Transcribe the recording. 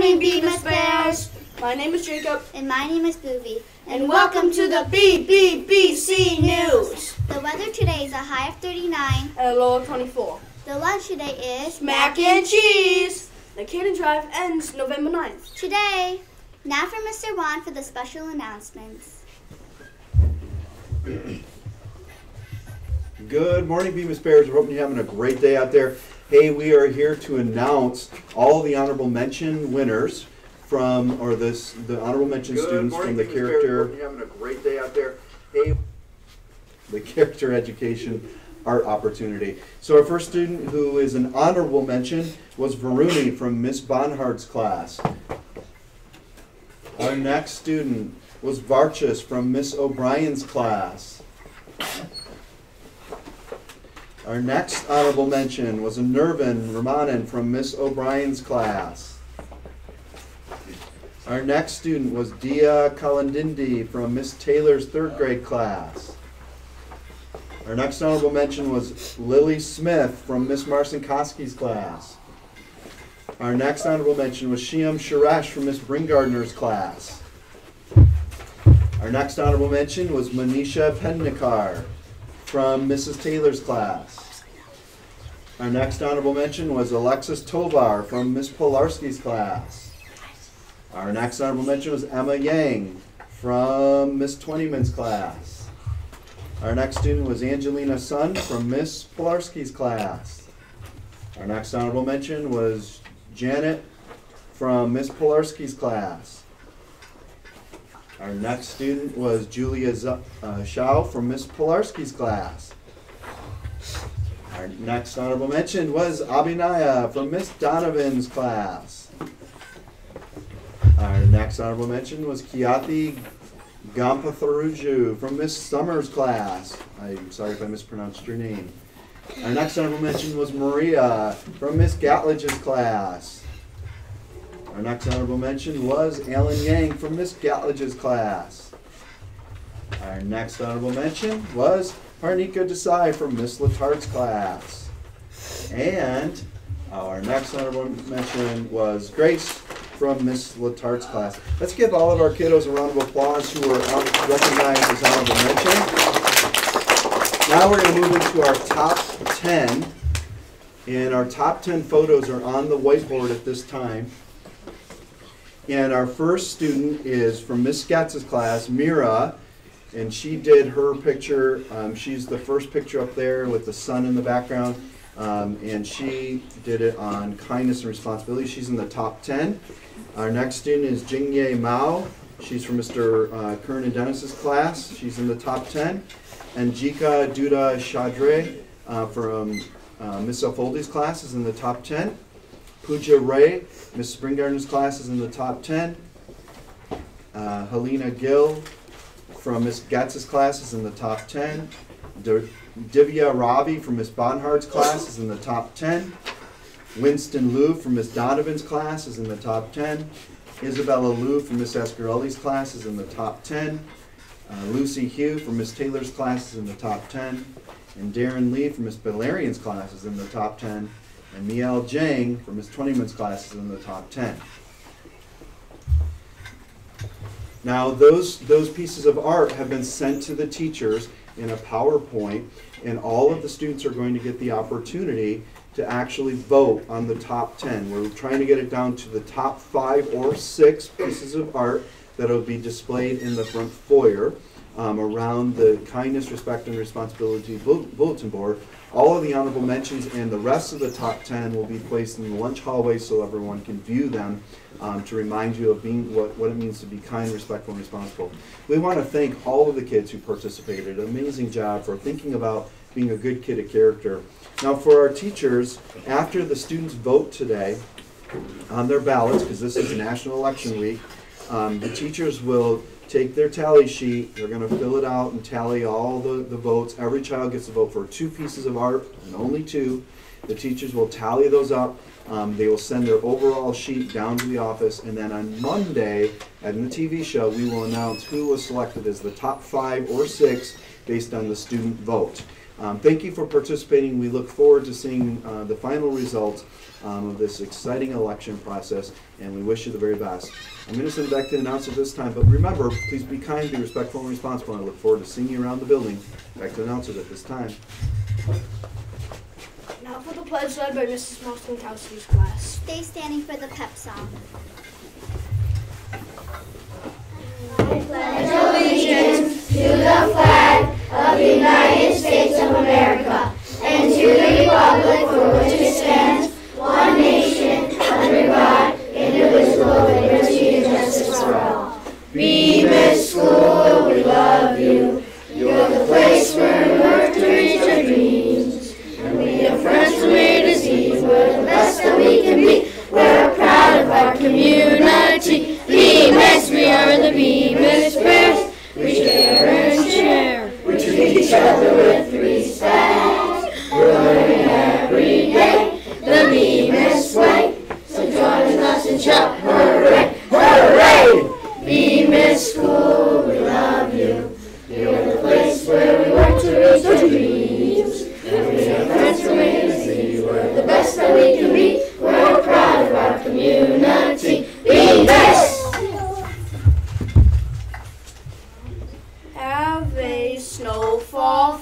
morning, BBBC Bears. My name is Jacob. And my name is Boovie. And welcome to the BBBC News. The weather today is a high of 39 And a low of 24. The lunch today is mac and cheese. The Cannon Drive ends November 9th. Today. Now for Mr. Juan for the special announcements. Good morning, BBBC Bears. We're hoping you're having a great day out there. Hey, we are here to announce all the honorable mention winners from, or the honorable mention students from the character. You're having a great day out there. Hey, the character education art opportunity. So our first student who is an honorable mention was Varuni from Miss Bonhardt's class. Our next student was Varchis from Miss O'Brien's class. Our next honorable mention was a Nervin Ramanan from Miss O'Brien's class. Our next student was Dia Kalandindi from Miss Taylor's third grade class. Our next honorable mention was Lily Smith from Miss Marcinkoski's class. Our next honorable mention was Shiam Sharesh from Miss Bringardner's class. Our next honorable mention was Manisha Pednikar from Mrs. Taylor's class. Our next honorable mention was Alexis Tovar from Miss Polarski's class. Our next honorable mention was Emma Yang from Miss Twentyman's class. Our next student was Angelina Sun from Miss Polarski's class. Our next honorable mention was Janet from Miss Polarski's class. Our next student was Julia Shao from Miss Polarski's class. Our next honorable mention was Abhinaya from Miss Donovan's class. Our next honorable mention was Kiati Gampatharuju from Miss Summers' class. I'm sorry if I mispronounced your name. Our next honorable mention was Maria from Miss Gatledge's class. Our next honorable mention was Alan Yang from Miss Gatledge's class. Our next honorable mention was Harnika Desai from Miss Latart's class. And our next honorable mention was Grace from Miss Latart's class. Let's give all of our kiddos a round of applause who were recognized as honorable mention. Now we're going to move into our top 10. And our top 10 photos are on the whiteboard at this time. And our first student is from Miss Skatz's class, Mira, and she did her picture. She's the first picture up there with the sun in the background, and she did it on kindness and responsibility. She's in the top 10. Our next student is Jingye Mao. She's from Mr. Kern and Dennis's class. She's in the top 10. And Jika Duda Shadre from Miss Alfoldi's class is in the top 10. Pooja Ray, Miss Springgarden's class, is in the top 10. Helena Gill from Miss Gatz's class is in the top 10. Divya Ravi from Miss Bonhardt's class is in the top 10. Winston Liu from Miss Donovan's class is in the top 10. Isabella Liu from Miss Ascarelli's class is in the top 10. Lucy Hugh from Miss Taylor's class is in the top 10. And Darren Lee from Miss Valerian's class is in the top 10. And Miel Jang from Miss Twentyman's class is in the top 10. Now those pieces of art have been sent to the teachers in a PowerPoint, and all of the students are going to get the opportunity to actually vote on the top 10. We're trying to get it down to the top 5 or 6 pieces of art that will be displayed in the front foyer around the kindness, respect, and responsibility bulletin board. All of the honorable mentions and the rest of the top 10 will be placed in the lunch hallway so everyone can view them to remind you of being what it means to be kind, respectful, and responsible. We want to thank all of the kids who participated. An amazing job for thinking about being a good kid of character. Now for our teachers, after the students vote today on their ballots, because this is National Election Week, the teachers will take their tally sheet, they're going to fill it out and tally all the votes. Every child gets to vote for 2 pieces of art, and only 2. The teachers will tally those up. They will send their overall sheet down to the office, and then on Monday, in the TV show, we will announce who was selected as the top 5 or 6 based on the student vote. Thank you for participating. We look forward to seeing the final results of this exciting election process, and we wish you the very best. I'm going to send it back to the announcer this time, but remember, please be kind, be respectful, and responsible. I look forward to seeing you around the building. Back to the announcers at this time. Now for the pledge led by Mrs. Moskowski's class. Stay standing for the pep song. Pledge allegiance to the flag of the United States of America and to the republic for which it stands, one nation, under God, indivisible, with liberty and justice for all. BBBC School, we love you. You're the place where we work to reach our dreams. And we have friends from A to Z. We're the best that we can be. We're proud of our community. BBBC, we are the BBBC Bears. We care and share. We treat each other with respect. We're learning every day the BBBC way. So join us and shout hooray, hooray! BBBC School, we love you. You're the place where we work to reach our dreams. And we have friends from A to Z. We're the best that we can be. We're proud of our community. BBBC! Have a snowfall